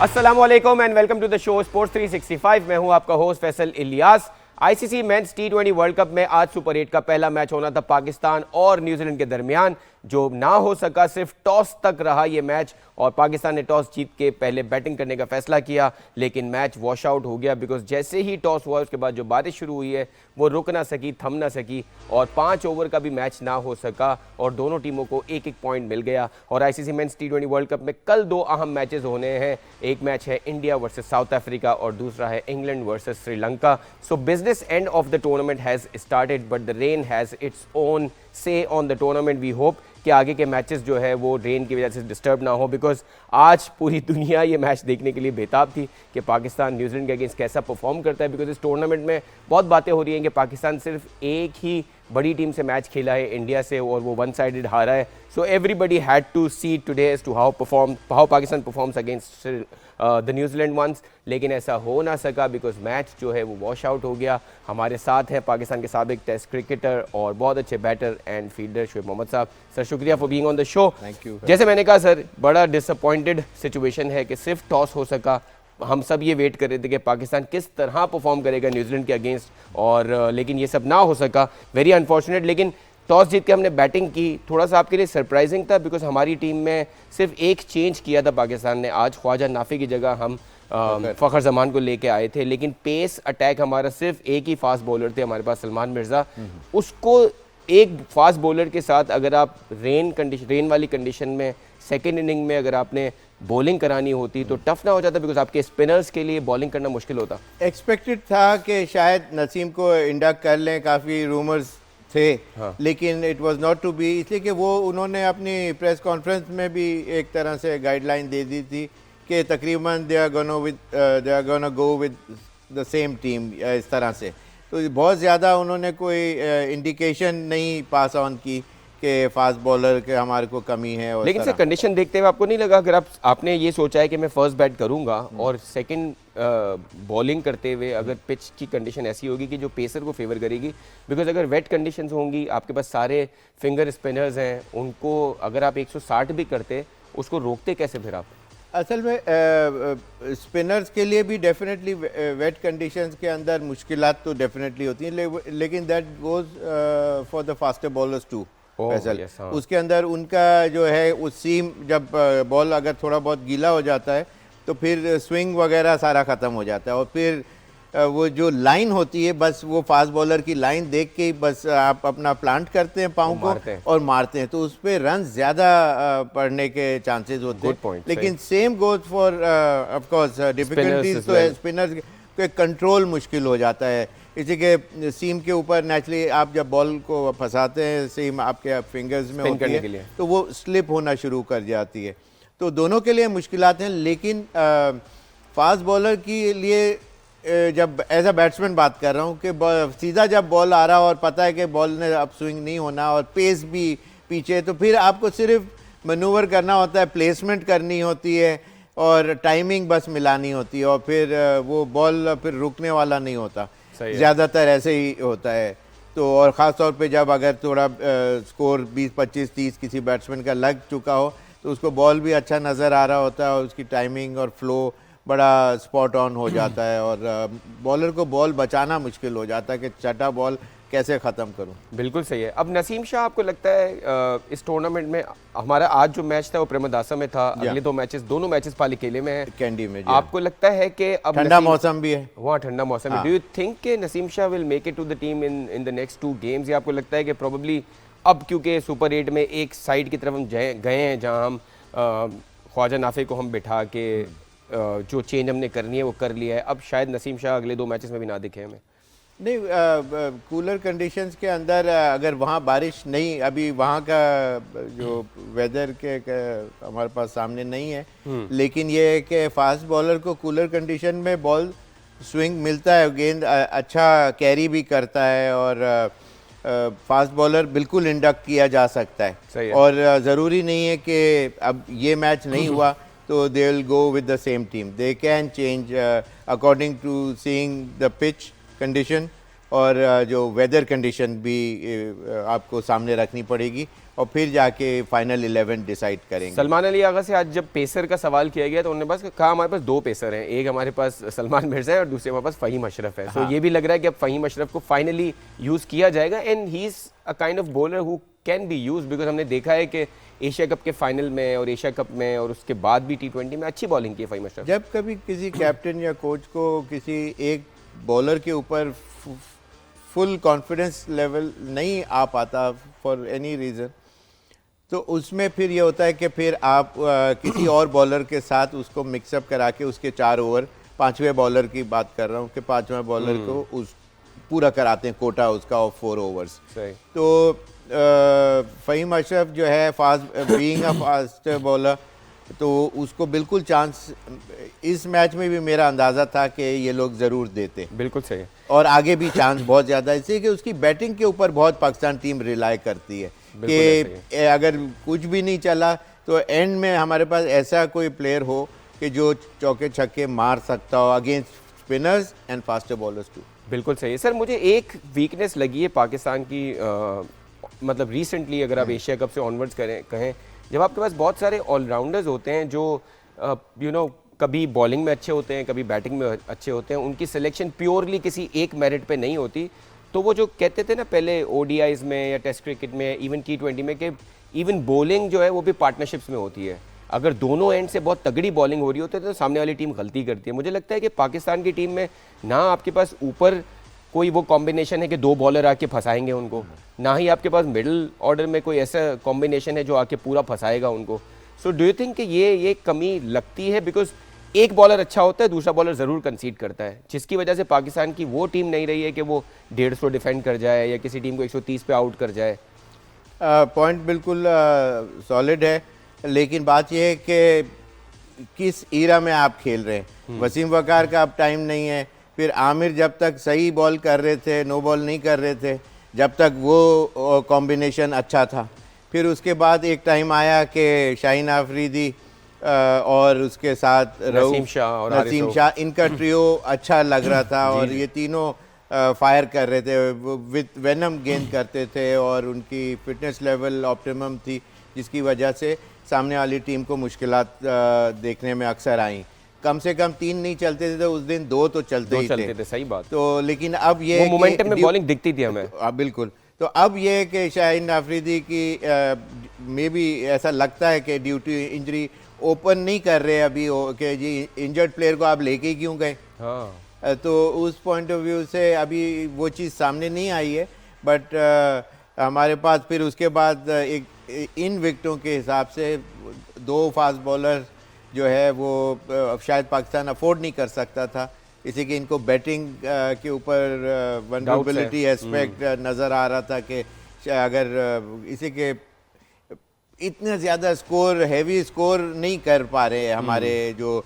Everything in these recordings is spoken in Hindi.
अस्सलामुअलैकुम and welcome to the show sports 365। मैं हूं आपका host Faisal Ilyas. ICC men's टी20 वर्ल्ड कप में आज सुपर 8 का पहला मैच होना था पाकिस्तान और न्यूजीलैंड के दरमियान, जो ना हो सका। सिर्फ टॉस तक रहा ये मैच और पाकिस्तान ने टॉस जीत के पहले बैटिंग करने का फैसला किया, लेकिन मैच वॉश आउट हो गया बिकॉज जैसे ही टॉस हुआ उसके बाद जो बारिश शुरू हुई है वो रुक ना सकी, थम ना सकी और 5 ओवर का भी मैच ना हो सका और दोनों टीमों को एक एक पॉइंट मिल गया। और आईसीसी मेंस टी20 वर्ल्ड कप में कल 2 अहम मैचेस होने हैं। एक मैच है इंडिया वर्सेस साउथ अफ्रीका और दूसरा है England versus Sri Lanka. So business end of the tournament has started but the rain has its own say on the tournament. We hope कि आगे के मैचेस जो है वो रेन की वजह से डिस्टर्ब ना हो, बिकॉज आज पूरी दुनिया ये मैच देखने के लिए बेताब थी कि पाकिस्तान न्यूजीलैंड के अगेंस्ट कैसा परफॉर्म करता है। बिकॉज इस टूर्नामेंट में बहुत बातें हो रही हैं कि पाकिस्तान सिर्फ एक ही बड़ी टीम से मैच खेला है, इंडिया से, और वो वन साइडेड हारा है। So everybody had to see today as to how Pakistan performs against the New Zealand ones, लेकिन ऐसा हो ना सका बिकॉज मैच जो है वो वॉश आउट हो गया। हमारे साथ है पाकिस्तान के साबिक टेस्ट क्रिकेटर और बहुत अच्छे batter and fielder Shoaib Mohammad साहब। सर शुक्रिया for being on the show. Thank you. जैसे मैंने कहा सर, बड़ा डिसअपॉइंटेड सिचुएशन है कि सिर्फ टॉस हो सका। हम सब ये वेट कर रहे थे कि पाकिस्तान किस तरह परफॉर्म करेगा न्यूजीलैंड के अगेंस्ट, और लेकिन ये सब ना हो सका, वेरी अनफॉर्चुनेट। लेकिन टॉस जीत के हमने बैटिंग की, थोड़ा सा आपके लिए सरप्राइजिंग था बिकॉज हमारी टीम में सिर्फ एक चेंज किया था पाकिस्तान ने। आज ख्वाजा नाफी की जगह हम फ़खर जमान को लेके आए थे, लेकिन पेस अटैक हमारा सिर्फ एक ही फास्ट बॉलर थे हमारे पास, सलमान मिर्ज़ा। उसको एक फास्ट बॉलर के साथ अगर आप रेन वाली कंडीशन में सेकेंड इनिंग में अगर आपने बॉलिंग करानी होती तो टफ ना हो जाता बिकॉज आपके स्पिनर्स के लिए बॉलिंग करना मुश्किल होता। एक्सपेक्टेड था कि शायद नसीम को इंडक्ट कर लें, काफ़ी रूमर्स थे, हाँ। लेकिन it was not to be, इसलिए कि वो उन्होंने अपनी प्रेस कॉन्फ्रेंस में भी एक तरह से गाइडलाइन दे दी थी कि तकरीबन they are gonna go with the same team, इस तरह से। तो बहुत ज़्यादा उन्होंने कोई इंडिकेशन नहीं पास ऑन की कि फास्ट बॉलर के हमारे को कमी है। और लेकिन सर कंडीशन देखते हुए आपको नहीं लगा, अगर आपने ये सोचा है कि मैं फर्स्ट बैट करूंगा और सेकंड बॉलिंग करते हुए अगर पिच की कंडीशन ऐसी होगी कि जो पेसर को फेवर करेगी, बिकॉज अगर वेट कंडीशंस होंगी, आपके पास सारे फिंगर स्पिनर्स हैं, उनको अगर आप 160 भी करते उसको रोकते कैसे फिर आप? असल में स्पिनर्स के लिए भी डेफिनेटली वेट कंडीशंस के अंदर मुश्किलात तो डेफिनेटली होती हैं, लेकिन that goes for the faster bowlers too. उसके अंदर उनका जो है उस सीम, जब बॉल अगर थोड़ा बहुत गीला हो जाता है तो फिर स्विंग वगैरह सारा ख़त्म हो जाता है, और फिर वो जो लाइन होती है बस वो फास्ट बॉलर की लाइन देख के ही बस आप अपना प्लांट करते हैं पाँव को और मारते हैं, तो उस पर रन ज़्यादा पड़ने के चांसेस होते हैं। लेकिन same goes for of course difficulties, तो स्पिनर्स के कंट्रोल मुश्किल हो जाता है। इसी के सीम के ऊपर नेचुरली आप जब बॉल को फंसाते हैं, सीम आपके फिंगर्स में होती है तो वो स्लिप होना शुरू कर जाती है। तो दोनों के लिए मुश्किलात हैं, लेकिन फास्ट बॉलर के लिए जब एज अ बैट्समैन बात कर रहा हूँ कि सीधा जब बॉल आ रहा और पता है कि बॉल ने अब स्विंग नहीं होना और पेस भी पीछे, तो फिर आपको सिर्फ मनूवर करना होता है, प्लेसमेंट करनी होती है और टाइमिंग बस मिलानी होती है, और फिर वो बॉल फिर रुकने वाला नहीं होता, ज़्यादातर ऐसे ही होता है। तो और ख़ास तौर पे जब अगर थोड़ा स्कोर 20, 25, 30 किसी बैट्समैन का लग चुका हो तो उसको बॉल भी अच्छा नज़र आ रहा होता है और उसकी टाइमिंग और फ्लो बड़ा स्पॉट ऑन हो जाता है, और बॉलर को बॉल बचाना मुश्किल हो जाता है कि छठा बॉल कैसे ख़त्म करूं। बिल्कुल सही है। अब नसीम शाह, आपको लगता है इस टूर्नामेंट में हमारा आज जो मैच था वो प्रेमदासा में था, अगले दोनों मैचेस पालीखेले में है, कैंडी में, आपको लगता है कि अब ठंडा मौसम भी है, वहाँ ठंडा मौसम है, डू यू थिंक कि Naseem Shah will make it to the team in the next 2 games, या आपको लगता है कि प्रोबेबली अब क्योंकि सुपर 8 में एक साइड की तरफ हम गए हैं जहाँ हम ख्वाजा नाफे को हम बिठा के जो चेंज हमने करनी है वो कर लिया है, अब शायद नसीम शाह अगले 2 मैचेस में भी ना दिखे हमें? नहीं, कूलर कंडीशंस के अंदर अगर वहाँ बारिश नहीं, अभी वहाँ का जो वेदर के हमारे पास सामने नहीं है, लेकिन ये है कि फास्ट बॉलर को कूलर कंडीशन में बॉल स्विंग मिलता है, गेंद अच्छा कैरी भी करता है, और फास्ट बॉलर बिल्कुल इंडक्ट किया जा सकता है, और ज़रूरी नहीं है कि अब ये मैच नहीं हुआ तो they will go with the same team, they can change according to seeing the pitch condition, और जो वेदर कंडीशन भी आपको सामने रखनी पड़ेगी, और फिर जाके फाइनल 11 डिसाइड करेंगे। सलमान अली आगा से आज जब पेसर का सवाल किया गया तो उन्होंने बस कहा हमारे पास 2 पेसर हैं, एक हमारे पास सलमान मिर्जा है और दूसरे हमारे पास फ़हीम अशरफ है। तो ये भी लग रहा है कि अब फ़हीम अशरफ को फाइनली यूज़ किया जाएगा and he is a kind of bowler who can be use, because हमने देखा है कि एशिया कप के फाइनल में और एशिया कप में और उसके बाद भी T20 में अच्छी बॉलिंग की है फ़हीम अशरफ। जब कभी किसी कैप्टन या कोच को किसी एक बॉलर के ऊपर फुल कॉन्फिडेंस लेवल नहीं आ पाता फॉर एनी रीज़न, तो उसमें फिर ये होता है कि फिर आप किसी और बॉलर के साथ उसको मिक्सअप करा के उसके 4 ओवर, 5वें बॉलर की बात कर रहा हूँ कि 5वें बॉलर को उस पूरा कराते हैं कोटा उसका और 4 ओवर्स। तो फ़हीम अशरफ जो है बीइंग अ फास्ट बॉलर, तो उसको बिल्कुल चांस इस मैच में भी मेरा अंदाज़ा था कि ये लोग ज़रूर देते। बिल्कुल सही है, और और आगे भी चांस बहुत ज़्यादा है, इसलिए कि उसकी बैटिंग के ऊपर बहुत पाकिस्तान टीम रिलाई करती है कि अगर कुछ भी नहीं चला तो एंड में हमारे पास ऐसा कोई प्लेयर हो कि जो चौके छक्के मार सकता हो against spinners and faster bowlers too. बिल्कुल सही है सर। मुझे एक वीकनेस लगी है पाकिस्तान की, मतलब रिसेंटली अगर आप एशिया कप से ऑनवर्ड्स कहें, जब आपके पास बहुत सारे ऑलराउंडर्स होते हैं जो कभी बॉलिंग में अच्छे होते हैं, कभी बैटिंग में अच्छे होते हैं, उनकी सिलेक्शन प्योरली किसी एक मेरिट पे नहीं होती। तो वो जो कहते थे ना पहले ओडीआईज में या टेस्ट क्रिकेट में, इवन T20 में, कि इवन बॉलिंग जो है वो भी पार्टनरशिप्स में होती है। अगर दोनों एंड से बहुत तगड़ी बॉलिंग हो रही होती है तो सामने वाली टीम गलती करती है। मुझे लगता है कि पाकिस्तान की टीम में ना आपके पास ऊपर कोई वो कॉम्बिनेशन है कि 2 बॉलर आके फंसाएंगे उनको, ना ही आपके पास मिडिल ऑर्डर में कोई ऐसा कॉम्बिनेशन है जो आके पूरा फंसाएगा उनको। सो डू यू थिंक कि ये कमी लगती है? बिकॉज एक बॉलर अच्छा होता है, दूसरा बॉलर ज़रूर कंसीड करता है, जिसकी वजह से पाकिस्तान की वो टीम नहीं रही है कि वो 150 डिफेंड कर जाए या किसी टीम को 130 पे आउट कर जाए। पॉइंट बिल्कुल सॉलिड है, लेकिन बात यह है कि किस ईरा में आप खेल रहे हैं। वसीम वकार का अब टाइम नहीं है, फिर आमिर जब तक सही बॉल कर रहे थे, नो बॉल नहीं कर रहे थे, जब तक वो कॉम्बिनेशन अच्छा था। फिर उसके बाद एक टाइम आया कि शाहीन आफरीदी और उसके साथ नसीम शाह, इनका ट्रियो अच्छा लग रहा था और ये तीनों फायर कर रहे थे, विद वेनम गेंद करते थे और उनकी फिटनेस लेवल ऑप्टिमम थी, जिसकी वजह से सामने वाली टीम को मुश्किलात देखने में अक्सर आई। कम से कम 3 नहीं चलते थे तो उस दिन 2 तो चलते ही थे। सही बात। तो लेकिन अब ये मोमेंटम में बॉलिंग दिखती थी हमें। बिल्कुल। तो अब ये है कि शाहीन आफरीदी की में भी ऐसा लगता है कि ड्यू टू इंजरी ओपन नहीं कर रहे अभी कि जी इंजर्ड प्लेयर को आप लेके क्यों गए। हाँ। तो उस पॉइंट ऑफ व्यू से अभी वो चीज़ सामने नहीं आई है, बट हमारे पास फिर उसके बाद एक इन विकेटों के हिसाब से 2 फास्ट बॉलर जो है वो शायद पाकिस्तान अफोर्ड नहीं कर सकता था, इसी कि इनको बैटिंग के ऊपर वनरेबिलिटी एस्पेक्ट नज़र आ रहा था कि अगर इसी के इतने ज़्यादा स्कोर, हैवी स्कोर नहीं कर पा रहे हमारे जो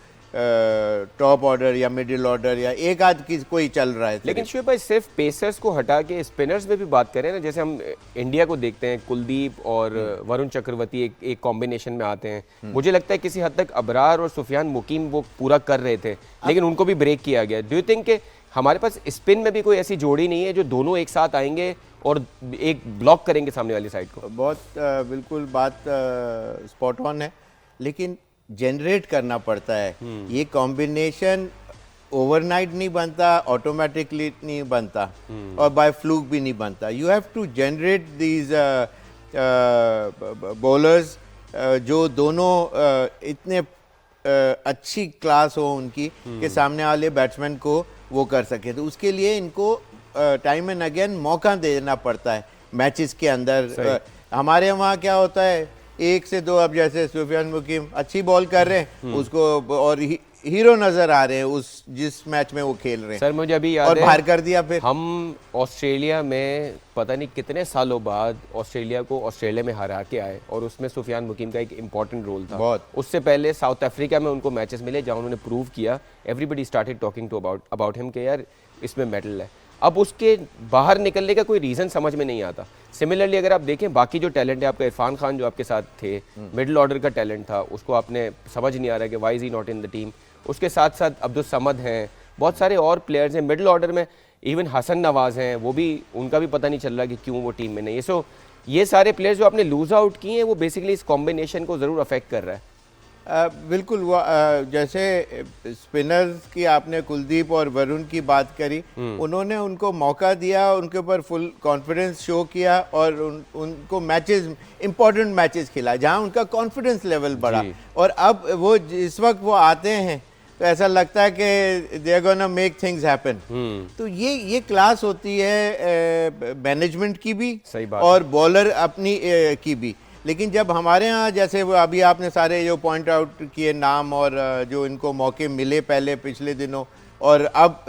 टॉप ऑर्डर या मिडिल ऑर्डर या एक आध की कोई चल रहा है। लेकिन शुएब भाई सिर्फ पेसर्स को हटा के स्पिनर्स में भी बात करें ना, जैसे हम इंडिया को देखते हैं, कुलदीप और वरुण चक्रवर्ती एक कॉम्बिनेशन में आते हैं। मुझे लगता है किसी हद तक अबरार और सुफियान मुकीम वो पूरा कर रहे थे, लेकिन उनको भी ब्रेक किया गया। डू यू थिंक कि हमारे पास स्पिन में भी कोई ऐसी जोड़ी नहीं है जो दोनों एक साथ आएंगे और एक ब्लॉक करेंगे सामने वाली साइड को? बहुत बिल्कुल बात स्पॉट ऑन है, लेकिन जनरेट करना पड़ता है। ये कॉम्बिनेशन ओवरनाइट नहीं बनता, ऑटोमेटिकली नहीं बनता और बाय फ्लूक भी नहीं बनता। You have to generate these bowlers जो दोनों इतने अच्छी क्लास हो उनकी कि सामने वाले बैट्समैन को वो कर सके। तो उसके लिए इनको टाइम एंड अगेन मौका देना पड़ता है मैचेस के अंदर। हमारे वहाँ क्या होता है, 1 से 2, अब जैसे सुफियान मुकीम अच्छी बॉल कर रहे हैं उसको और हीरो नजर आ रहे हैं उस जिस मैच में वो खेल रहे हैं। सर मुझे अभी याद और है, बाहर कर दिया। फिर हम ऑस्ट्रेलिया में पता नहीं कितने सालों बाद ऑस्ट्रेलिया को ऑस्ट्रेलिया में हरा के आए और उसमें सुफियान मुकीम का एक इंपॉर्टेंट रोल था बहुत। उससे पहले साउथ अफ्रीका में उनको मैचेस मिले जहां उन्होंने प्रूव किया, everybody started talking to about him कि यार इसमें मेडल है। अब उसके बाहर निकलने का कोई रीज़न समझ में नहीं आता। सिमिलरली अगर आप देखें बाकी जो टैलेंट है, आपका इरफान खान जो आपके साथ थे, मिडिल ऑर्डर का टैलेंट था, उसको आपने समझ नहीं आ रहा है कि why is he not in the team. उसके साथ साथ अब्दुल समद हैं, बहुत सारे और प्लेयर्स हैं मिडिल ऑर्डर में, इवन हसन नवाज़ हैं, वो भी, उनका भी पता नहीं चल रहा कि क्यों वो टीम में नहीं है। सो ये सारे प्लेयर्स जो आपने लूज आउट किए हैं वो बेसिकली इस कॉम्बिनेशन को ज़रूर अफेक्ट कर रहा है। बिल्कुल वो जैसे स्पिनर्स की आपने कुलदीप और वरुण की बात करी, उन्होंने उनको मौका दिया, उनके ऊपर फुल कॉन्फिडेंस शो किया और उनको मैचेस, इंपॉर्टेंट मैचेस खिलाए जहां उनका कॉन्फिडेंस लेवल बढ़ा। और अब वो इस वक्त वो आते हैं तो ऐसा लगता है कि they are gonna make things happen. तो ये क्लास होती है मैनेजमेंट की भी, सही बात और बॉलर अपनी की भी। लेकिन जब हमारे यहाँ जैसे वो अभी आपने सारे जो पॉइंट आउट किए नाम और जो इनको मौके मिले पहले पिछले दिनों और अब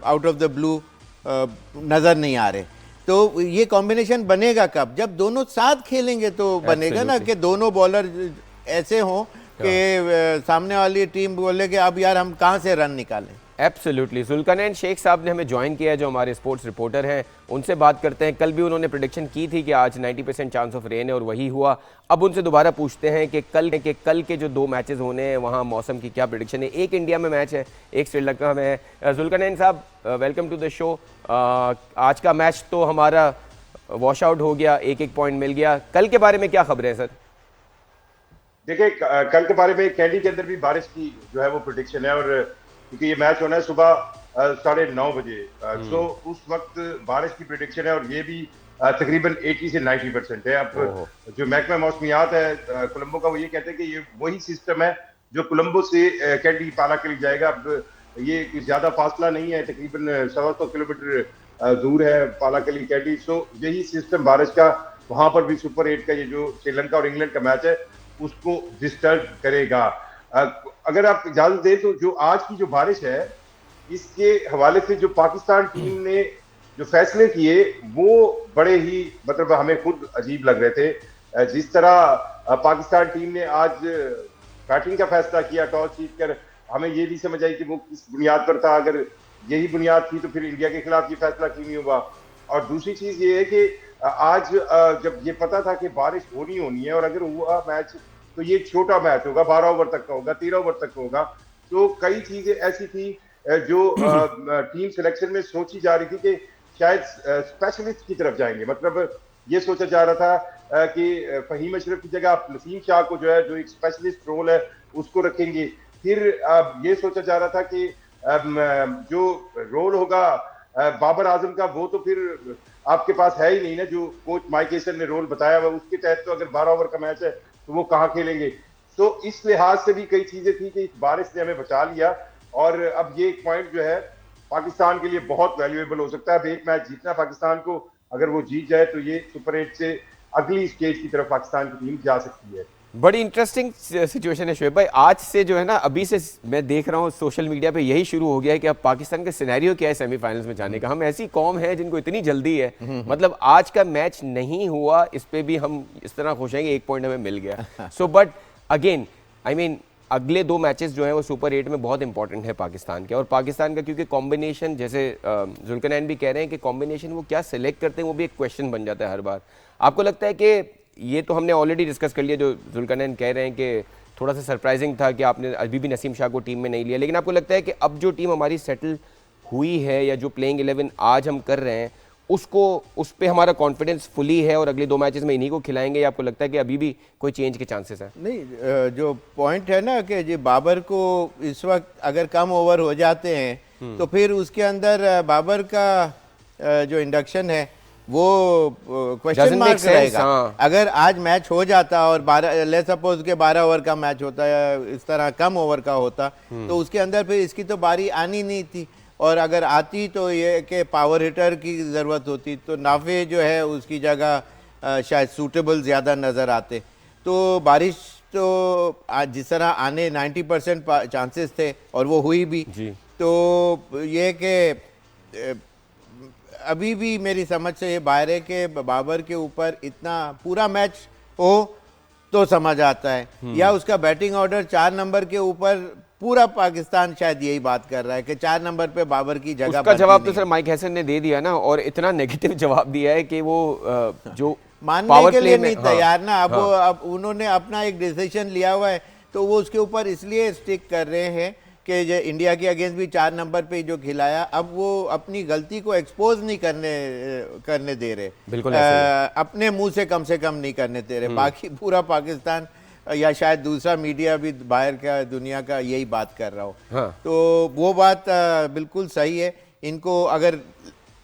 आउट ऑफ द ब्लू नज़र नहीं आ रहे, तो ये कॉम्बिनेशन बनेगा कब? जब दोनों साथ खेलेंगे तो बनेगा ना, कि दोनों बॉलर ऐसे हों कि सामने वाली टीम बोले कि अब यार हम कहाँ से रन निकालें। एब्सोल्युटली। जुल्करनैन शेख साहब ने हमें ज्वाइन किया है, जो हमारे स्पोर्ट्स रिपोर्टर हैं, उनसे बात करते हैं। कल भी उन्होंने प्रेडिक्शन की थी कि आज 90% चांस ऑफ रेन है और वही हुआ। अब उनसे दोबारा पूछते हैं कि कल के जो 2 मैचेस होने हैं वहाँ मौसम की क्या प्रेडिक्शन है। एक इंडिया में मैच है, एक श्रीलंका में है। जुल्करनैन साहब, वेलकम टू द शो। आज का मैच तो हमारा वॉश आउट हो गया, 1-1 पॉइंट मिल गया। कल के बारे में क्या खबरें हैं सर? देखिए, कल के बारे में कैंडी के अंदर भी बारिश की जो है वो प्रेडिक्शन है, और क्योंकि ये मैच होना है सुबह 9:30 बजे, तो उस वक्त बारिश की प्रेडिक्शन है, और ये भी तकरीबन 80 से 90% है। अब जो महकमा मौसमियात है कोलंबो का, वो ये कहते हैं कि ये वही सिस्टम है जो कोलंबो से कैंडी पाला के लिए जाएगा। अब ये ज्यादा फासला नहीं है, तकरीबन 100 किलोमीटर दूर है पाला के लिए कैंडी। सो यही सिस्टम बारिश का वहां पर भी सुपर 8 का ये जो श्रीलंका और इंग्लैंड का मैच है उसको डिस्टर्ब करेगा। अगर आप इजाजत दें तो जो आज की जो बारिश है इसके हवाले से जो पाकिस्तान टीम ने जो फैसले किए वो बड़े ही मतलब हमें खुद अजीब लग रहे थे। जिस तरह पाकिस्तान टीम ने आज बैटिंग का फैसला किया टॉस जीत कर, हमें ये भी समझ आई कि वो किस बुनियाद पर था। अगर यही बुनियाद थी तो फिर इंडिया के खिलाफ ये फैसला क्यों नहीं हुआ। और दूसरी चीज ये है कि आज जब ये पता था कि बारिश होनी है और अगर हुआ मैच तो ये छोटा मैच होगा, 12 ओवर तक का होगा, 13 ओवर तक का होगा। तो कई चीजें ऐसी थी जो टीम सिलेक्शन में सोची जा रही थी कि शायद स्पेशलिस्ट की तरफ जाएंगे। मतलब ये सोचा जा रहा था कि फहीम अशरफ की जगह आप नसीम शाह को जो है, जो एक स्पेशलिस्ट रोल है, उसको रखेंगे। फिर ये सोचा जा रहा था कि जो रोल होगा बाबर आजम का, वो तो फिर आपके पास है ही नहीं ना, जो कोच माइक हेसन ने रोल बताया हुआ उसके तहत। तो अगर 12 ओवर का मैच है तो वो कहाँ खेलेंगे। तो इस लिहाज से भी कई चीजें थी कि इस बारिश ने हमें बचा लिया। और अब ये एक पॉइंट जो है पाकिस्तान के लिए बहुत वैल्यूएबल हो सकता है। अब एक मैच जीतना पाकिस्तान को, अगर वो जीत जाए तो ये सुपर 8 से अगली स्टेज की तरफ पाकिस्तान की टीम जा सकती है। बड़ी इंटरेस्टिंग सिचुएशन है शोएब भाई। आज से जो है ना, अभी से मैं देख रहा हूँ सोशल मीडिया पे यही शुरू हो गया है कि अब पाकिस्तान का सिनेरियो क्या है सेमीफाइनल्स में जाने का। हम ऐसी कौम है जिनको इतनी जल्दी है, मतलब आज का मैच नहीं हुआ इस पे भी हम इस तरह खुश हैं कि 1 पॉइंट हमें मिल गया। So but again I mean अगले 2 मैचेस जो हैं वो सुपर 8 में बहुत इंपॉर्टेंट है पाकिस्तान के। और पाकिस्तान का क्योंकि कॉम्बिनेशन, जैसे जुल्करनैन भी कह रहे हैं कि कॉम्बिनेशन वो क्या सिलेक्ट करते हैं वो भी एक क्वेश्चन बन जाता है हर बार। आपको लगता है कि ये तो हमने ऑलरेडी डिस्कस कर लिया, जो जुल्करनैन कह रहे हैं कि थोड़ा सा सरप्राइजिंग था कि आपने अभी भी नसीम शाह को टीम में नहीं लिया, लेकिन आपको लगता है कि अब जो टीम हमारी सेटल हुई है या जो प्लेइंग 11 आज हम कर रहे हैं उसको, उस पर हमारा कॉन्फिडेंस फुली है और अगले 2 मैचेस में इन्हीं को खिलाएंगे, या आपको लगता है कि अभी भी कोई चेंज के चांसेस है? नहीं, जो पॉइंट है ना कि जी बाबर को इस वक्त अगर कम ओवर हो जाते हैं तो फिर उसके अंदर बाबर का जो इंडक्शन है वो क्वेश्चन मार्क रहेगा। अगर आज मैच हो जाता और 12 ले सपोज के 12 ओवर का मैच होता या इस तरह कम ओवर का होता तो उसके अंदर फिर इसकी तो बारी आनी नहीं थी। और अगर आती तो ये कि पावर हिटर की ज़रूरत होती, तो नाफे जो है उसकी जगह शायद सूटेबल ज़्यादा नज़र आते। तो बारिश तो आज जिस तरह आने 90% चांसेस थे और वो हुई भी। तो ये कि अभी भी मेरी समझ से ये बाहर है कि बाबर के ऊपर इतना पूरा मैच हो तो समझ आता है, या उसका बैटिंग ऑर्डर 4 नंबर के ऊपर पूरा पाकिस्तान शायद यही बात कर रहा है कि 4 नंबर पे बाबर की जगह। उसका जवाब तो सर माइक हेसन ने दे दिया ना, और इतना नेगेटिव जवाब दिया है कि वो जो मानने के लिए नहीं तैयार ना। अब उन्होंने अपना एक डिसीजन लिया हुआ है तो वो उसके ऊपर इसलिए स्टिक कर रहे हैं के जो इंडिया के अगेंस्ट भी 4 नंबर पे जो खिलाया, अब वो अपनी गलती को एक्सपोज नहीं करने दे रहे, बिल्कुल ऐसे ही। अपने मुंह से कम नहीं करने दे रहे। बाकी पूरा पाकिस्तान या शायद दूसरा मीडिया भी बाहर का दुनिया का यही बात कर रहा हो। हाँ। तो वो बात बिल्कुल सही है। इनको अगर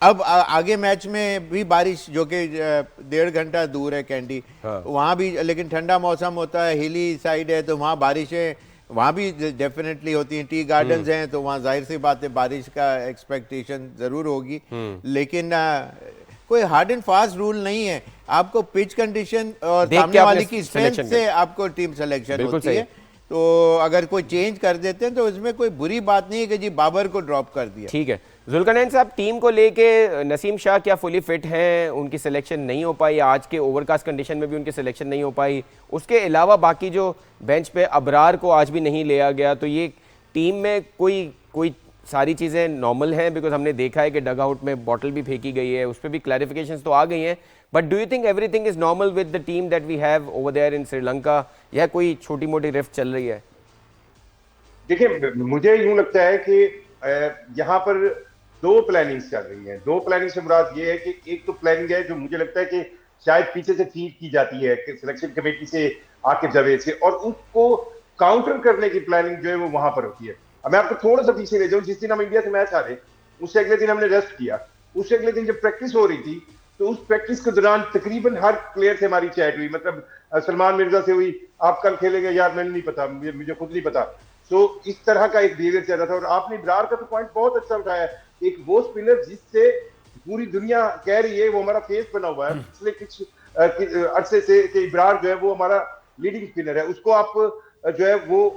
अब आगे मैच में भी बारिश, जो कि 1.5 घंटा दूर है कैंडी, हाँ। वहाँ भी लेकिन ठंडा मौसम होता है, हिली साइड है, तो वहाँ बारिशें वहाँ भी डेफिनेटली होती हैं। टी गार्डन्स हैं तो वहाँ जाहिर सी बात है बारिश का एक्सपेक्टेशन ज़रूर होगी। लेकिन कोई हार्ड एंड फास्ट रूल नहीं है। आपको पिच कंडीशन और देख के सामने वाले आपने की स्ट्रेंथ selection से आपको टीम सिलेक्शन बिल्कुल होती सही। है। तो अगर कोई चेंज कर देते हैं तो इसमें कोई बुरी बात नहीं है कि जी बाबर को ड्रॉप कर दिया। ठीक है जुल्करनैन साहब, टीम को लेके नसीम शाह क्या फुली फिट हैं? उनकी सिलेक्शन नहीं हो पाई, आज के ओवरकास्ट कंडीशन में भी उनकी सिलेक्शन नहीं हो पाई। उसके अलावा बाकी जो बेंच पे अबरार को आज भी नहीं लिया गया, तो ये टीम में कोई सारी चीज़ें नॉर्मल हैं? बिकॉज हमने देखा है कि डग आउट में बॉटल भी फेंकी गई है, उस पर भी क्लैरिफिकेशंस तो आ गई हैं, but do you think everything is normal with the team that we have over there in Sri Lanka, या कोई छोटी मोटी रिफ्ट चल रही है? देखिए, मुझे यूं लगता है कि यहाँ पर 2 प्लानिंग्स चल रही हैं। 2 प्लानिंग से मुराद ये है कि एक तो प्लानिंग है जो मुझे लगता है कि शायद पीछे से फीड की जाती है सिलेक्शन कमेटी से, आकिब जावेद से, और उसको काउंटर करने की प्लानिंग जो है वो वहां पर होती है। अब मैं आपको थोड़ा सा पीछे ले जाऊं, जिस दिन हम इंडिया से मैच हारे उससे अगले दिन हमने रेस्ट किया, उससे अगले दिन जब प्रैक्टिस हो रही थी तो उस प्रैक्टिस के दौरान तकरीबन हर प्लेयर से हमारी चैट हुई। मतलब सलमान मिर्जा से हुई, आप कल खेलेंगे? यार मैंने नहीं पता, मुझे खुद नहीं पता। तो इस तरह का एक बिहेवियर चल रहा था। और आपने इब्रार का तो पॉइंट बहुत अच्छा उठाया, एक वो स्पिनर जिससे पूरी दुनिया कह रही है, वो हमारा फेस बना हुआ है पिछले कुछ अरसे से कि इब्रार जो है वो हमारा लीडिंग स्पिनर है, उसको आप जो है वो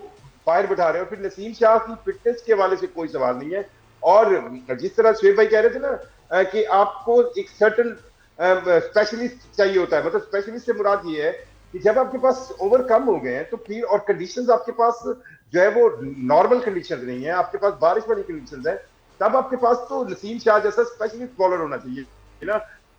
फायर बैठा रहे हो। फिर नसीम शाह की फिटनेस के हवाले से कोई सवाल नहीं है। और जिस तरह शोएब भाई कह रहे थे ना कि आपको एक सर्टन स्पेशलिस्ट चाहिए होता है, मतलब स्पेशलिस्ट से मुराद ये है कि जब आपके पास ओवर कम हो गए हैं तो फिर, और कंडीशंस आपके पास जो है वो नॉर्मल कंडीशंस नहीं है, आपके पास बारिश वाली कंडीशंस है, तब आपके पास तो नसीम शाह जैसा स्पेशलिस्ट बॉलर होना चाहिए, है ना।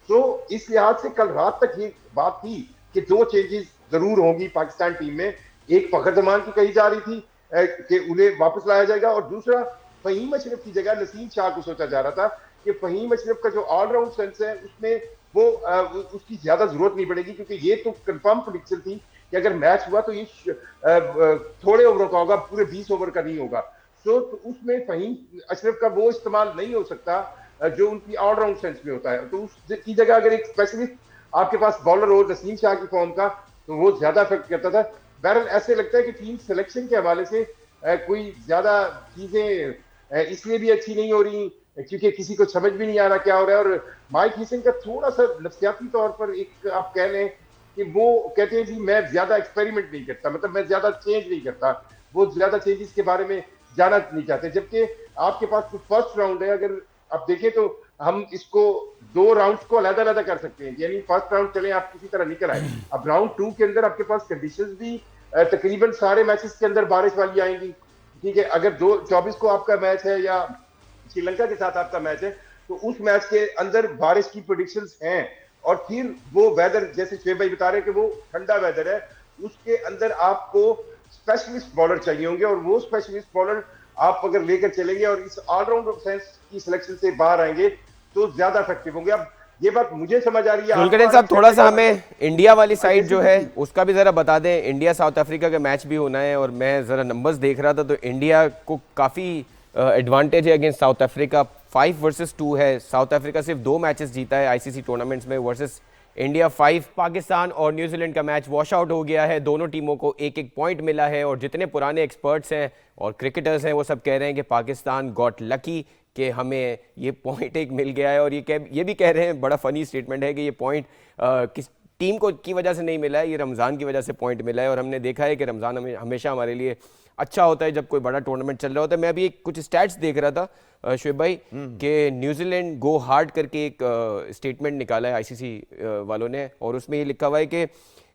तो इस लिहाज से कल रात तक ये बात थी कि 2 चेंजेस जरूर होंगी पाकिस्तान टीम में। एक फखर जमान की कही जा रही थी कि उन्हें वापस लाया जाएगा, और दूसरा फहीम अशरफ की जगह नसीम शाह को सोचा जा रहा था कि फहीम अशरफ का जो ऑलराउंड सेंस है उसमें वो उसकी ज्यादा जरूरत नहीं पड़ेगी, क्योंकि ये तो कंफर्म प्रेडिक्शन थी कि अगर मैच हुआ तो ये थोड़े ओवरों का होगा, पूरे 20 ओवर का नहीं होगा। तो उसमें फहीम अशरफ का वो इस्तेमाल नहीं हो सकता जो उनकी ऑलराउंड सेंस में होता है। तो उसकी जगह अगर एक स्पेशलिस्ट आपके पास बॉलर हो नसीम शाह की फॉर्म का, तो वो ज्यादा इफेक्ट करता था। बहरहाल ऐसे लगता है कि टीम सिलेक्शन के हवाले से कोई ज्यादा चीजें इसलिए भी अच्छी नहीं हो रही क्योंकि किसी को समझ भी नहीं आ रहा क्या हो रहा है। और माइक हिसन का थोड़ा सा नफ्सियाती तौर पर एक आप कह लें कि वो कहते हैं जी मैं ज्यादा एक्सपेरिमेंट नहीं करता, मतलब मैं ज्यादा चेंज नहीं करता, वो ज्यादा चेंजेस के बारे में जाना नहीं चाहते। जबकि आपके पास जो फर्स्ट राउंड है, अगर आप देखें तो हम इसको 2 राउंड्स को अलग-अलग कर सकते हैं, यानी फर्स्ट राउंड चले आप किसी तरह निकल आए, अब राउंड 2 के अंदर आपके पास कंडीशंस भी तकरीबन सारे मैचेस के अंदर बारिश वाली आएंगी, ठीक है। अगर 24 को आपका मैच है या श्रीलंका के साथ आपका मैच है, तो उस मैच के अंदर बारिश की प्रेडिक्शंस हैं। और फिर वो वेदर, जैसे शोएब भाई बता रहे हैं कि वो ठंडा वेदर है, उसके अंदर आपको स्पेशलिस्ट बॉलर चाहिए होंगे, और वो स्पेशलिस्ट बॉलर आप अगर लेकर चलेंगे और इस ऑलराउंड सेंस की सिलेक्शन से बाहर आएंगे तो ज्यादा इफेक्टिव होंगे। अब ये बात मुझे समझ आ रही है। जुल्करनैन साहब, थोड़ा सा हमें इंडिया वाली साइड जो है उसका भी जरा बता दें। इंडिया साउथ अफ्रीका का मैच भी होना है, और मैं जरा नंबर्स देख रहा था तो इंडिया को काफी एडवांटेज है अगेंस्ट साउथ अफ्रीका। 5 वर्सेस 2 है। साउथ अफ्रीका सिर्फ 2 मैचेस जीता है आईसीसी टूर्नामेंट्स में वर्सेस इंडिया 5। पाकिस्तान और न्यूजीलैंड का मैच वॉश आउट हो गया है, दोनों टीमों को 1-1 पॉइंट मिला है, और जितने पुराने एक्सपर्ट्स हैं और क्रिकेटर्स हैं वो सब कह रहे हैं कि पाकिस्तान गॉट लकी कि हमें ये पॉइंट 1 मिल गया है। और ये भी कह रहे हैं, बड़ा फनी स्टेटमेंट है, कि ये पॉइंट किस टीम को की वजह से नहीं मिला है, ये रमज़ान की वजह से पॉइंट मिला है। और हमने देखा है कि रमज़ान हमेशा हमारे लिए अच्छा होता है जब कोई बड़ा टूर्नामेंट चल रहा होता है। मैं अभी कुछ स्टैट्स देख रहा था शोएब भाई कि न्यूजीलैंड गो हार्ड करके एक स्टेटमेंट निकाला है आईसीसी वालों ने, और उसमें ये लिखा हुआ है कि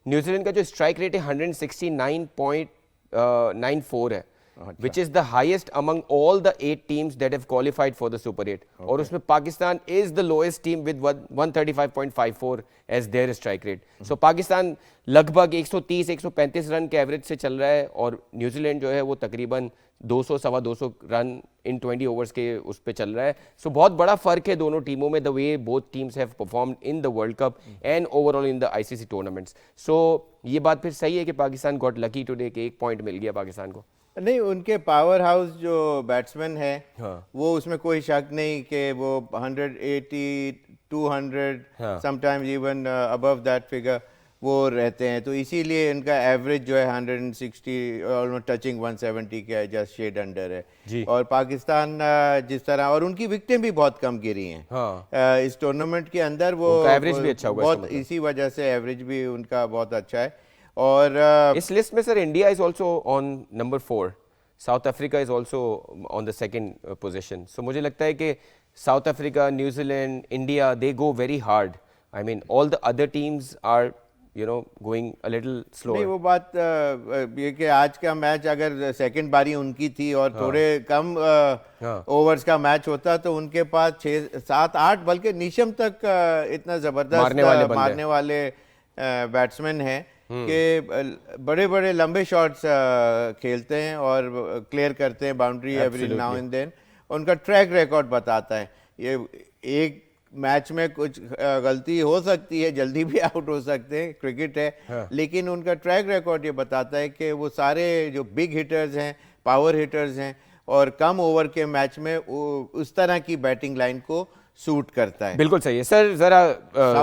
न्यूजीलैंड का जो स्ट्राइक रेट है 169.94 है, which is the highest among all the 8 teams that have qualified for the Super 8. और उसमें Pakistan is the lowest team with 135.54 as their strike rate. So Pakistan लगभग 130-135 रन के एवरेज से चल रहा है और न्यूजीलैंड जो है वो तकरीबन 200 सवा 200 रन इन 20 ओवर्स के उस पे चल रहा है. सो बहुत बड़ा फर्क है दोनों टीमों में, the way both teams have performed in the World Cup and overall in the ICC tournaments. So ये बात फिर सही है कि पाकिस्तान गॉट लकी टुडे कि एक पॉइंट मिल गया पाकिस्तान को. नहीं, उनके पावर हाउस जो बैट्समैन है हाँ. वो उसमें कोई शक नहीं कि वो 180 200 sometimes even above that figure वो रहते हैं. तो इसीलिए इनका एवरेज जो है 160 ऑलमोस्ट टचिंग 170 का जस्ट शेड अंडर है जी. और पाकिस्तान जिस तरह, और उनकी विकेटें भी बहुत कम गिरी हैं इस टूर्नामेंट के अंदर. वो एवरेज भी अच्छा हुआ बहुत, इसी वजह से एवरेज भी उनका बहुत अच्छा है. और इस लिस्ट में sir India is also on number 4, south Africa is also on the second position. सो मुझे लगता है कि south Africa, New Zealand, India, they go very hard. I mean all the other teams are going a little slow. नहीं, वो बात ये कि आज का मैच अगर सेकंड बारी उनकी थी और थोड़े कम ओवर्स का मैच होता तो उनके पास 6 7 8 बल्कि नीशम तक इतना जबरदस्त मारने वाले बैट्समैन हैं कि बड़े बड़े लंबे शॉट्स खेलते हैं और क्लियर करते हैं boundary every now and then. उनका ट्रैक रिकॉर्ड बताता है. ये एक मैच में कुछ गलती हो सकती है, जल्दी भी आउट हो सकते हैं, क्रिकेट है. लेकिन उनका ट्रैक रिकॉर्ड ये बताता है कि वो सारे जो बिग हिटर्स हैं, पावर हिटर्स हैं और कम ओवर के मैच में उस तरह की बैटिंग लाइन को सूट करता है. बिल्कुल सही है सर. जरा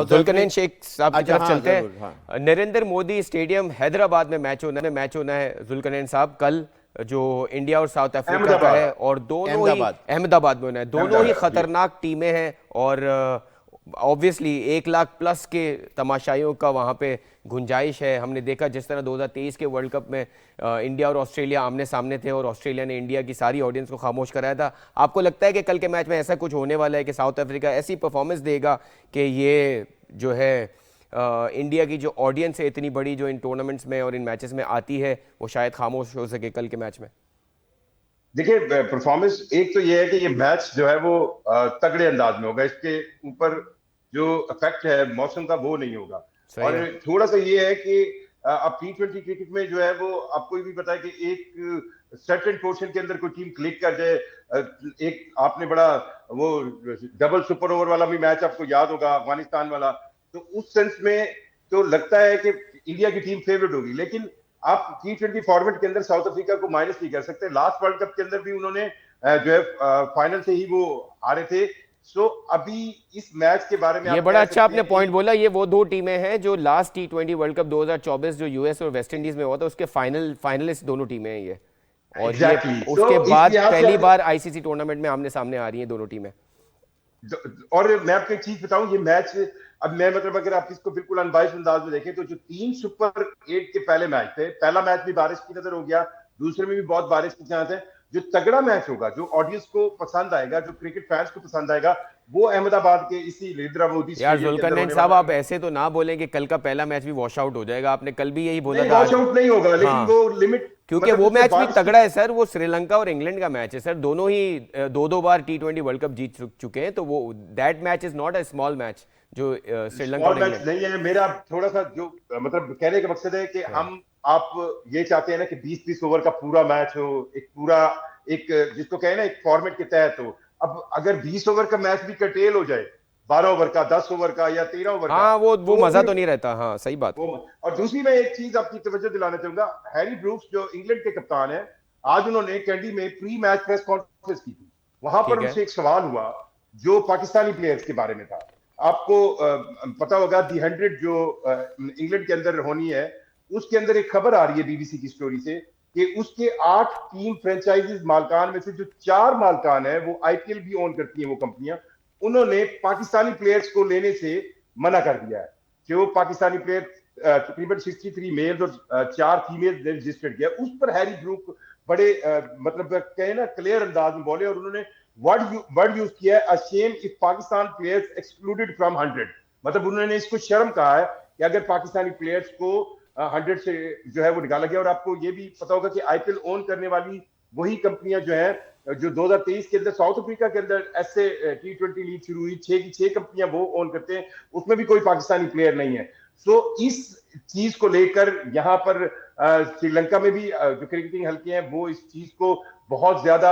जुल्करनैन शेख साहब की तरफ चलते हैं. नरेंद्र मोदी स्टेडियम हैदराबाद में मैच होना है जुल्करनैन साहब कल, जो इंडिया और साउथ अफ्रीका का है, और दोनों ही अहमदाबाद में होना है. दोनों ही खतरनाक टीमें हैं और ऑब्वियसली 1 लाख प्लस के तमाशाइयों का वहाँ पे गुंजाइश है. हमने देखा जिस तरह 2023 के वर्ल्ड कप में इंडिया और ऑस्ट्रेलिया आमने सामने थे और ऑस्ट्रेलिया ने इंडिया की सारी ऑडियंस को खामोश कराया था. आपको लगता है कि कल के मैच में ऐसा कुछ होने वाला है कि साउथ अफ्रीका ऐसी परफॉर्मेंस देगा कि ये जो है इंडिया की जो ऑडियंस है इतनी बड़ी जो इन टूर्नामेंट्स में और इन मैचेस में आती है वो शायद खामोश हो सके कल के मैच में? देखिए, परफॉर्मेंस एक तो ये है कि ये मैच जो है वो तगड़े अंदाज में होगा. इसके ऊपर जो इफेक्ट है मौसम का वो नहीं होगा. और थोड़ा सा ये है कि अब T20 क्रिकेट में जो है वो आपको भी पता है कि एक सर्टेन पोर्शन के अंदर कोई टीम क्लिक कर जाए. एक आपने बड़ा वो डबल सुपर ओवर वाला भी मैच आपको याद होगा, अफगानिस्तान वाला. तो उस सेंस में तो लगता है कि इंडिया की टीम फेवरेट होगी. लेकिन आप T20 फॉर्मेट के अंदर साउथ अफ्रीका को माइनस नहीं कर सकते. लास्ट वर्ल्ड कप के अंदर भी उन्होंने जो है फाइनल से ही वो हारे थे. सो अभी इस मैच के बारे में ये बड़ा अच्छा आपने पॉइंट बोला. ये वो 2 टीमें हैं जो लास्ट T20 वर्ल्ड कप 2024 जो यूएस और वेस्ट इंडीज में हुआ था उसके फाइनलिस्ट दोनों टीमें हैं ये. और उसके बाद पहली बार आईसीसी टूर्नामेंट में आमने सामने आ रही हैं दोनों टीमें. और मैं आपको एक चीज बताऊं, ये मैच अब मैं मतलब अगर आप इसको बिल्कुल अनबाइस्ड अंदाज में देखें तो जो 3 सुपर 8 के पहले मैच थे, पहला मैच भी बारिश की नजर हो गया, दूसरे में भी बहुत बारिश के चांस है. जो तगड़ा मैच होगा, जो ऑडियंस को पसंद आएगा, जो क्रिकेट फैंस को पसंद आएगा, वो अहमदाबाद के इसी नरेंद्र मोदी. यार जुल्करनैन साहब, आप ऐसे तो ना बोलें कि कल का पहला मैच भी वॉश आउट हो जाएगा. आपने कल भी यही बोला था. वॉश आउट नहीं होगा, लेकिन वो लिमिट, क्योंकि वो मैच भी तगड़ा है सर. वो श्रीलंका और इंग्लैंड का मैच है सर. दोनों ही 2-2 बार T20 वर्ल्ड कप जीत चुके हैं. तो वो that match is not a small match जो श्रीलंका और इंग्लैंड नहीं है. मेरा थोड़ा सा जो मतलब कहने का मकसद है कि हम आप ये चाहते हैं ना कि 20-20 ओवर का पूरा मैच हो, एक पूरा एक जिसको कहे ना एक फॉर्मेट के तहत हो. अब अगर 20 ओवर का मैच भी कटेल हो जाए, 12 ओवर का, 10 ओवर का या 13 ओवर का, वो मजा तो नहीं रहता. हाँ, सही बात. और दूसरी मैं एक चीज आपकी तवज्जो दिलाना चाहूंगा. हैरी ब्रूक्स जो इंग्लैंड के कप्तान है, आज उन्होंने कैंडी में प्री मैच प्रेस कॉन्फ्रेंस की थी. वहां पर उनसे एक सवाल हुआ जो पाकिस्तानी प्लेयर्स के बारे में था. आपको पता होगा दी 100 जो इंग्लैंड के अंदर होनी है, उसके अंदर एक खबर आ रही है बीबीसी की स्टोरी से कि उसके 8 टीम फ्रेंचाइजीज मालकान में से जो 4 मालकान है वो आईपीएल भी ओन करती हैं वो कंपनियां. उन्होंने पाकिस्तानी प्लेयर्स को लेने से मना कर दिया है. जो पाकिस्तानी प्लेयर तकरीबन 63 मेल्स और 4 फीमेल्स रजिस्टर्ड किया. उस पर हैरी ब्रूक बड़े मतलब कहे ना क्लियर अंदाज में बोले और उन्होंने वर्ड यूज किया है, a shame if Pakistan players excluded from 100. मतलब उन्होंने इसको शर्म कहा है कि अगर पाकिस्तानी प्लेयर्स को 100 से जो है वो निकाला गया. और आपको ये भी पता होगा कि आईपीएल ओन करने वाली वही कंपनियां जो है जो 2023 के अंदर साउथ अफ्रीका के अंदर ऐसे T20 लीग शुरू हुई, 6 कंपनियां वो ओन करते हैं, उसमें भी कोई पाकिस्तानी प्लेयर नहीं है। सो इस चीज को लेकर यहाँ पर श्रीलंका में भी जो क्रिकेटिंग हल्के हैं वो इस चीज को बहुत ज्यादा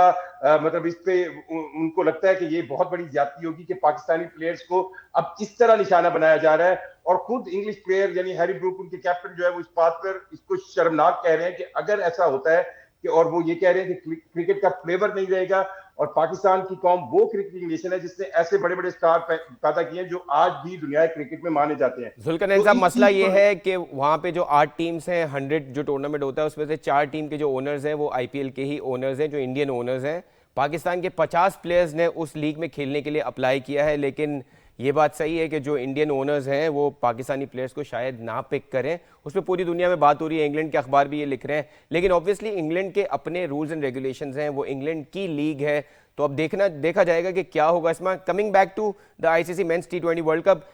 मतलब इस पे उनको लगता है कि ये बहुत बड़ी ज्यादती होगी कि पाकिस्तानी प्लेयर्स को अब इस तरह निशाना बनाया जा रहा है। और खुद इंग्लिश प्लेयर यानी हैरी ब्रूक उनके कैप्टन जो है वो इस बात पर इसको शर्मनाक कह रहे हैं कि अगर ऐसा होता है कि, और वो ये कह रहे हैं कि क्रिकेट का फ्लेवर नहीं रहेगा और पाकिस्तान की कौम वो क्रिकेटिंग नेशन है जिसने ऐसे बड़े बड़े स्टार पैदा किए हैं जो आज भी दुनिया क्रिकेट में माने जाते हैं। जुल्करनैन साहब, मसला ये है कि वहां पे जो 8 टीम्स हैं, 100 जो टूर्नामेंट होता है उसमें से 4 टीम के जो ओनर्स हैं वो आईपीएल के ही ओनर्स हैं, जो इंडियन ओनर्स हैं। पाकिस्तान के 50 प्लेयर्स ने उस लीग में खेलने के लिए अप्लाई किया है, लेकिन ये बात सही है कि जो इंडियन ओनर्स हैं वो पाकिस्तानी प्लेयर्स को शायद ना पिक करें। उस पर पूरी दुनिया में बात हो रही है, इंग्लैंड के अखबार भी ये लिख रहे हैं, लेकिन ऑब्वियसली इंग्लैंड के अपने रूल्स एंड रेगुलेशंस हैं, वो इंग्लैंड की लीग है, तो अब देखा जाएगा कि क्या होगा इसमें। Coming back to the ICC men's T20 world cup,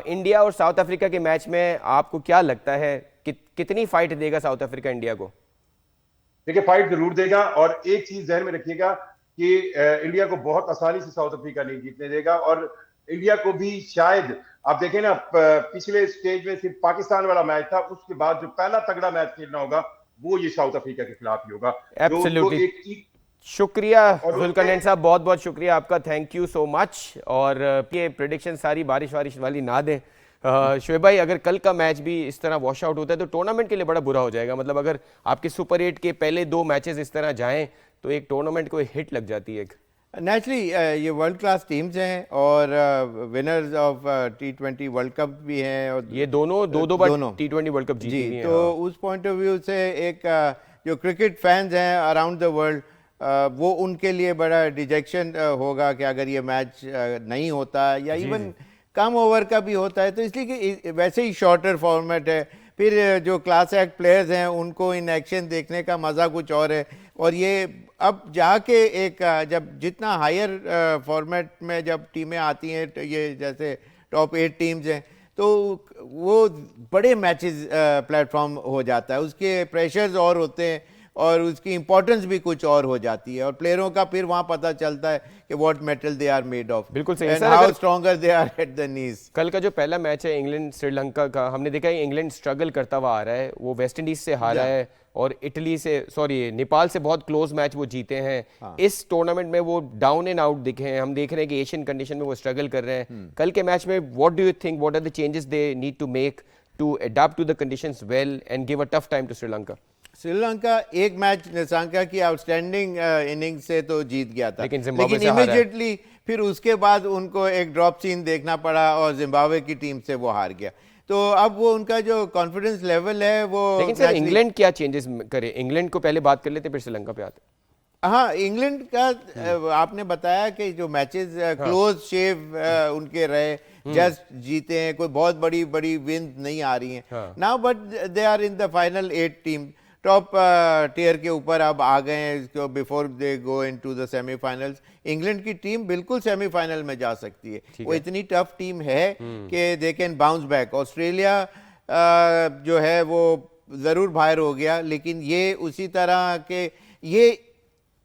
India और साउथ अफ्रीका के मैच में आपको क्या लगता है कितनी फाइट देगा साउथ अफ्रीका इंडिया को? देखिए, फाइट जरूर देगा, और एक चीज ध्यान में रखिएगा कि इंडिया को बहुत आसानी से साउथ अफ्रीका नहीं जीतने देगा। और इंडिया को भी शायद आप देखें ना, पिछले स्टेज में सिर्फ पाकिस्तान वाला मैच था, उसके बाद जो पहला तगड़ा मैच खेलना होगा वो ये साउथ अफ्रीका के खिलाफ ही होगा। एब्सोल्युटली। शुक्रिया जुल्करनैन साहब, बहुत बहुत शुक्रिया आपका, थैंक यू सो मच। और ये प्रेडिक्शन सारी बारिश वाली ना दें। शोएब भाई, अगर कल का मैच भी इस तरह वॉश आउट होता है तो टूर्नामेंट के लिए बड़ा बुरा हो जाएगा। मतलब अगर आपके सुपर 8 के पहले 2 मैचेस इस तरह जाएं तो एक टूर्नामेंट को हिट लग जाती है। नेचुरली ये वर्ल्ड क्लास टीम्स हैं और winners of T20 world cup भी हैं, और ये दोनों दो बार T20 वर्ल्ड कप जीती हैं। तो उस पॉइंट ऑफ व्यू से एक जो क्रिकेट फैंस हैं अराउंड द वर्ल्ड, वो उनके लिए बड़ा डिजेक्शन होगा कि अगर ये मैच नहीं होता या इवन कम ओवर का भी होता है, तो इसलिए कि वैसे ही शॉर्टर फॉर्मेट है, फिर जो क्लास एक्ट प्लेयर्स हैं उनको इन एक्शन देखने का मज़ा कुछ और है। और ये अब जाके एक जब जितना हायर फॉर्मेट में जब टीमें आती हैं, तो ये जैसे टॉप 8 टीम्स हैं, तो वो बड़े मैचेस प्लेटफॉर्म हो जाता है, उसके प्रेशर्स और होते हैं और उसकी इंपॉर्टेंस भी कुछ और हो जाती है, और प्लेयरों का फिर वहां पता चलता है कि what metal they are made of, बिल्कुल सही and how stronger they are at the knees. कल का जो पहला मैच है इंग्लैंड श्रीलंका का, हमने देखा है इंग्लैंड स्ट्रगल करता हुआ आ रहा है, वो वेस्ट इंडीज से हारा है और नेपाल से बहुत क्लोज मैच वो जीते हैं। इस टूर्नामेंट में वो डाउन एंड आउट दिखे हैं, हम देख रहे हैं कि एशियन कंडीशन में वो स्ट्रगल कर रहे हैं। कल के मैच में what do you think, what are the changes they need to make to adopt to the conditions well and give a tough time to Sri Lanka? Sri Lanka एक मैच निशांका की आउटस्टैंडिंग इनिंग्स से तो जीत गया था, लेकिन इमीडिएटली फिर उसके बाद उनको एक ड्रॉप सीन देखना पड़ा और जिम्बाब्वे की टीम से वो हार गया। तो अब वो उनका जो कॉन्फिडेंस लेवल है वो, लेकिन सर इंग्लैंड क्या चेंजेस करे? इंग्लैंड को पहले बात कर लेते फिर श्रीलंका पे आते। हाँ, इंग्लैंड का आपने बताया कि जो मैचेस क्लोज शेव उनके रहे, जस्ट जीते हैं, कोई बहुत बड़ी विन नहीं आ रही हैं now, but they are in the final 8 team, top tier के ऊपर अब आ गए हैं इसको, before they go into the semifinals. England की टीम बिल्कुल सेमीफाइनल में जा सकती है, वो इतनी टफ टीम है कि they can bounce back. Australia जो है वो जरूर बाहर हो गया, लेकिन ये उसी तरह के ये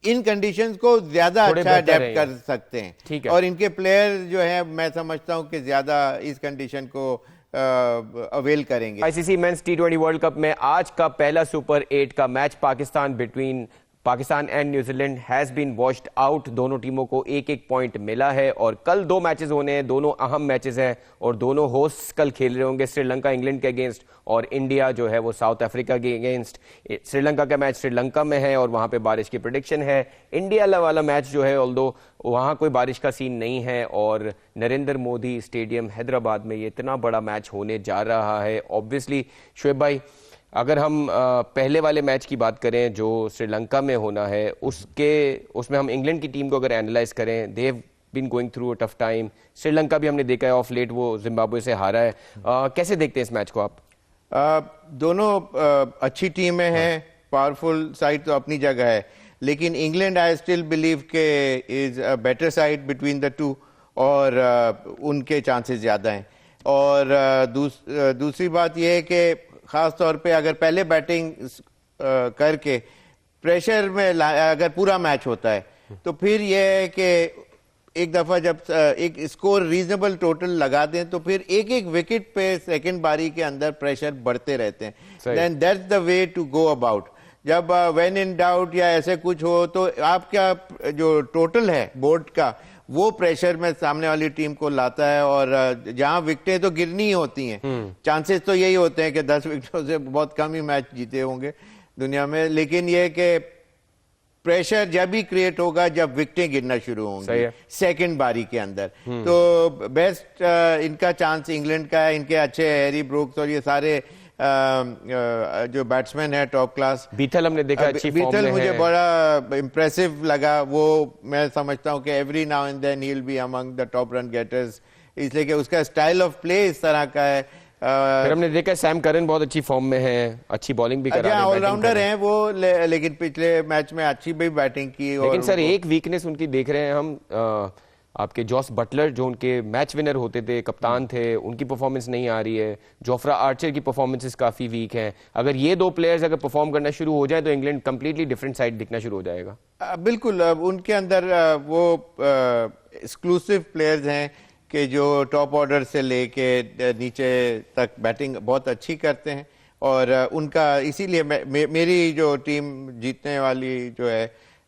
इन कंडीशंस को ज्यादा अच्छा अडेप्ट कर सकते हैं, और इनके प्लेयर जो है मैं समझता हूं कि ज्यादा इस कंडीशन को अवेल करेंगे। ICC men's T20 world Cup में आज का पहला सुपर 8 का match Pakistan and New Zealand has been washed out. दोनों टीमों को 1-1 पॉइंट मिला है और कल 2 मैचेस होने हैं, दोनों अहम मैचेस हैं और दोनों होस्ट्स कल खेल रहे होंगे, श्रीलंका इंग्लैंड के अगेंस्ट और इंडिया जो है वो साउथ अफ्रीका के अगेंस्ट। श्रीलंका का मैच श्रीलंका में है और वहां पे बारिश की प्रेडिक्शन है। इंडिया वाला मैच जो है ऑल्दो वहां कोई बारिश का सीन नहीं है और नरेंद्र मोदी स्टेडियम हैदराबाद में ये इतना बड़ा मैच होने जा रहा है। ऑब्वियसली शोएब भाई, अगर हम पहले वाले मैच की बात करें जो श्रीलंका में होना है, उसमें हम इंग्लैंड की टीम को अगर एनालाइज करें, they have been going through a tough time. Sri Lanka भी हमने देखा है ऑफ लेट वो जिम्बाब्वे से हारा है। कैसे देखते हैं इस मैच को आप? दोनों अच्छी टीमें हैं, पावरफुल साइड तो अपनी जगह है, लेकिन इंग्लैंड आई स्टिल बिलीव के is a better side between the two, और उनके चांसेस ज़्यादा हैं। और दूसरी बात यह है कि ख़ास तौर पे अगर पहले बैटिंग करके प्रेशर में अगर पूरा मैच होता है तो फिर यह है कि एक दफा जब एक स्कोर रीजनेबल टोटल लगा दें तो फिर एक एक विकेट पे सेकंड बारी के अंदर प्रेशर बढ़ते रहते हैं. Then that's the way to go about. जब व्हेन इन डाउट या ऐसे कुछ हो तो आपका जो टोटल है बोर्ड का वो प्रेशर में सामने वाली टीम को लाता है, और जहां विकेटें तो गिरनी ही होती हैं. चांसेस तो यही होते हैं कि 10 विकेटों से बहुत कम ही मैच जीते होंगे दुनिया में, लेकिन ये कि प्रेशर जब भी क्रिएट होगा जब विकेटें गिरना शुरू होंगी सेकंड बारी के अंदर. तो बेस्ट इनका चांस इंग्लैंड का है. इनके अच्छे हैरी ब्रूक्स और ये सारे जो बैट्समैन है टॉप क्लास. बीथल हमने देखा अच्छी फॉर्म में बीथल है. मुझे बड़ा इंप्रेसिव लगा. वो मैं समझता हूं कि every now and then he will be among the top run getters, इसलिए कि उसका स्टाइल ऑफ प्ले इस तरह का है. फिर हमने देखा सैम करन बहुत अच्छी फॉर्म में है, अच्छी बॉलिंग भी करा रहे हैं, ऑलराउंडर हैं वो, लेकिन पिछले मैच में अच्छी भी बैटिंग की. लेकिन सर एक वीकनेस उनकी देख रहे हैं हम, आपके जॉस बटलर जो उनके मैच विनर होते थे, कप्तान थे, उनकी परफॉर्मेंस नहीं आ रही है. जोफ्रा आर्चर की परफॉर्मेंसेस काफी वीक हैं. अगर ये दो प्लेयर्स अगर परफॉर्म करना शुरू हो जाए तो इंग्लैंड कंप्लीटली डिफरेंट साइड दिखना शुरू हो जाएगा. बिल्कुल. उनके अंदर वो एक्सक्लूसिव प्लेयर्स हैं कि जो टॉप ऑर्डर से लेके नीचे तक बैटिंग बहुत अच्छी करते हैं, और उनका इसीलिए मेरी जो टीम जीतने वाली जो है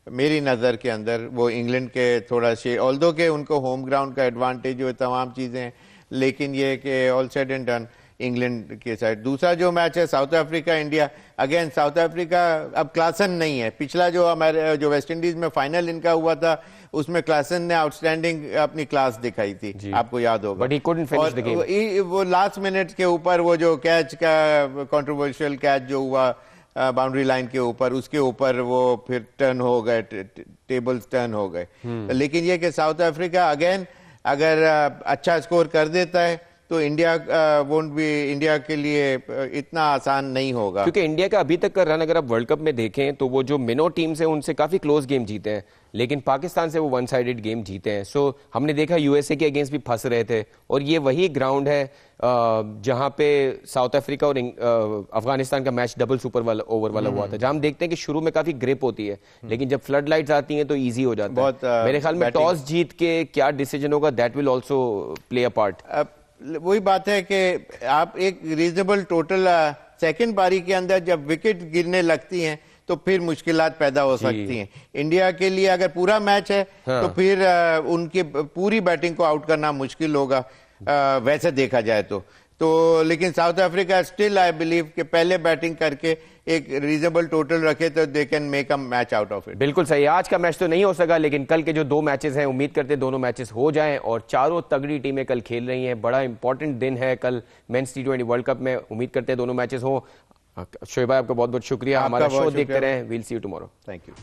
मेरी नज़र के अंदर वो इंग्लैंड के थोड़ा से, ऑल्दो के उनको होम ग्राउंड का एडवांटेज जो तमाम चीज़ें हैं, लेकिन ये कि all said and done England के साइड. दूसरा जो मैच है south Africa India, again south Africa अब क्लासन नहीं है. पिछला जो हमारे जो वेस्ट इंडीज में फाइनल इनका हुआ था उसमें क्लासन ने आउटस्टैंडिंग अपनी क्लास दिखाई थी, आपको याद होगा. But he couldn't finish the game. वो लास्ट मिनट के ऊपर वो जो कैच का कंट्रोवर्शियल कैच जो हुआ बाउंड्री लाइन के ऊपर, उसके ऊपर वो फिर टर्न हो गए, टेबल्स टर्न हो गए. लेकिन ये कि साउथ अफ्रीका अगेन अगर अच्छा स्कोर कर देता है तो इंडिया वोंट बी, इंडिया के लिए इतना आसान नहीं होगा. क्योंकि इंडिया का अभी तक का रन अगर आप वर्ल्ड कप में देखें तो वो जो मिनो टीम्स है उनसे काफी क्लोज गेम जीते हैं, लेकिन पाकिस्तान से वो वन साइडेड गेम जीते हैं. सो हमने देखा यूएसए के अगेंस्ट भी फंस रहे थे, और ये वही ग्राउंड है जहां पे साउथ अफ्रीका और अफगानिस्तान का मैच डबल सुपर वाला ओवर वाला हुआ था, जहां हम देखते हैं कि शुरू में काफी ग्रिप होती है, लेकिन जब फ्लड लाइट्स आती हैं तो इजी हो जाता है. मेरे ख्याल में टॉस जीत के क्या डिसीजन होगा that will also play a part. वही बात है कि आप एक रीजनेबल टोटल सेकंड बारी के अंदर जब विकेट गिरने लगती हैं तो फिर मुश्किलात पैदा हो सकती हैं. इंडिया के लिए अगर पूरा मैच है तो फिर उनकी पूरी बैटिंग को आउट करना मुश्किल होगा वैसे देखा जाए तो लेकिन south Africa still I believe कि पहले बैटिंग करके एक रीजनेबल टोटल रखे तो they can make a match out of it. बिल्कुल सही. आज का मैच तो नहीं हो सका, लेकिन कल के जो दो मैचेस हैं उम्मीद करते हैं दोनों मैचेस हो जाएं, और चारों तगड़ी टीमें कल खेल रही हैं. बड़ा इंपॉर्टेंट दिन है कल मेंस T20 वर्ल्ड कप में. उम्मीद करते हैं दोनों मैचेस हो. शोएब भाई आपका बहुत बहुत शुक्रिया. हमारा शो देखते रहें. We'll see you tomorrow. Thank you.